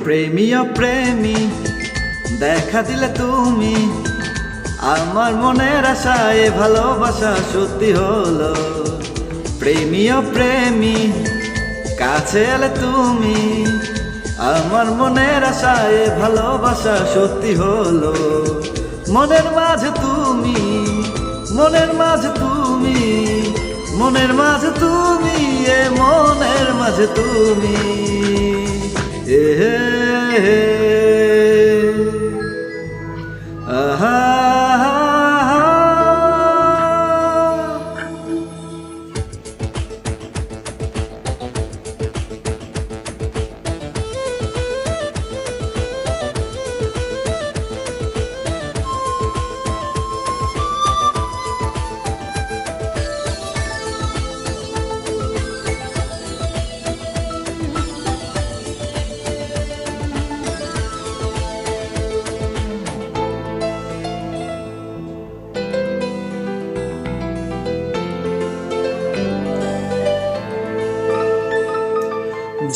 প্রেমীয় প্রেমী দেখা দিলে তুমি আমার মনের আশায় ভালোবাসা সত্যি হলো। প্রেমীয় প্রেমী কাছে এলে তুমি আমার মনের আশায় ভালোবাসা সত্যি হলো। মনের মাঝে তুমি, মনের মাঝে তুমি, মনের মাঝে তুমি, এ মনের মাঝে তুমি, আহা।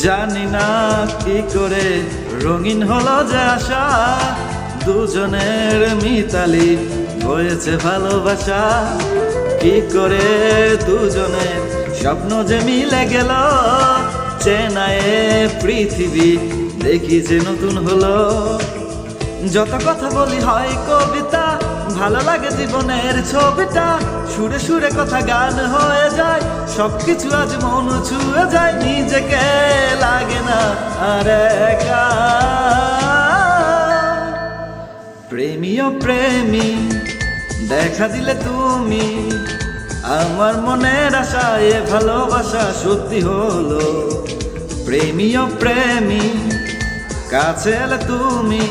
জানি না কি করে রঙিন হলো যে আশা, দুজনের মিতালি হয়েছে ভালোবাসা। কি করে দুজনের স্বপ্ন যে মিলে গেল, চেনায়ে পৃথিবী দেখি যে নতুন হলো। যত কথা বলি হয় কবিতা, ভালো লাগে জীবনের ছবিটা, সুরে সুরে কথা গান হয়ে যায়, সবকিছু আজ মন ছুঁয়ে যায়, নিজেকে লাগে না আর একা। প্রেমীয় প্রেমী দেখা দিলে তুমি আমার মনের আশায় ভালোবাসা সত্যি হলো। প্রেমীয় প্রেমী কাছে এলে তুমি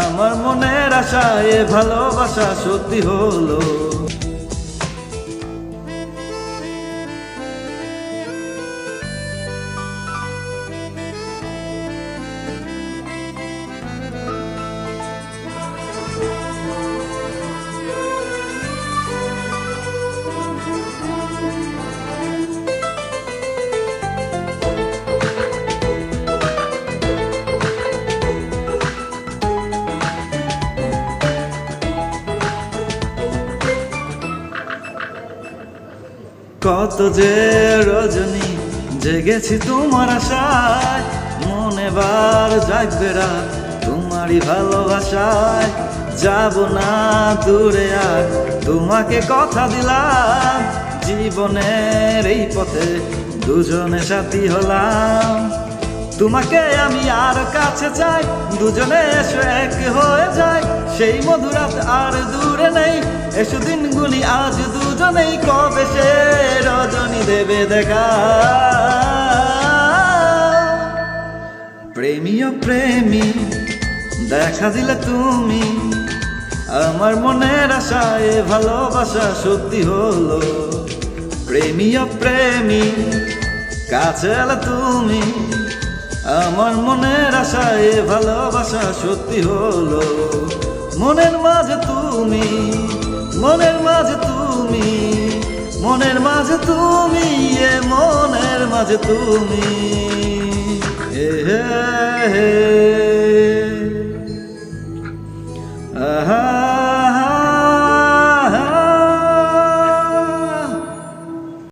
আমার মনের আশায় ভালোবাসা সত্যি হলো। কত যে রজনী জেগেছি তোমার আশায়, মনে বার জাগবে রাত তোমারই ভালোবাসায়। যাব না দূরে আর তোমাকে কথা দিলাম, জীবনের এই পথে দুজনে সাথী হলাম। তোমাকে আমি আর কাছে চাই, দুজনে এসো এক হয়ে যায়, সেই মধুরাত আর দূরে নেই। এসো দিনগুলি আজ দুজনেই, কবে সে রজনী দেবে দেখা। প্রেমীয় প্রেমী দেখা দিলে তুমি আমার মনের আশায় ভালোবাসা সত্যি হলো। প্রেমীয় প্রেমী কাছে এলে তুমি আমার মনের আশায় ভালোবাসা সত্যি হলো। মনের মাঝে তুমি, মনের মাঝে তুমি, মনের মাঝে তুমি, এ মনের মাঝে তুমি, হে হে।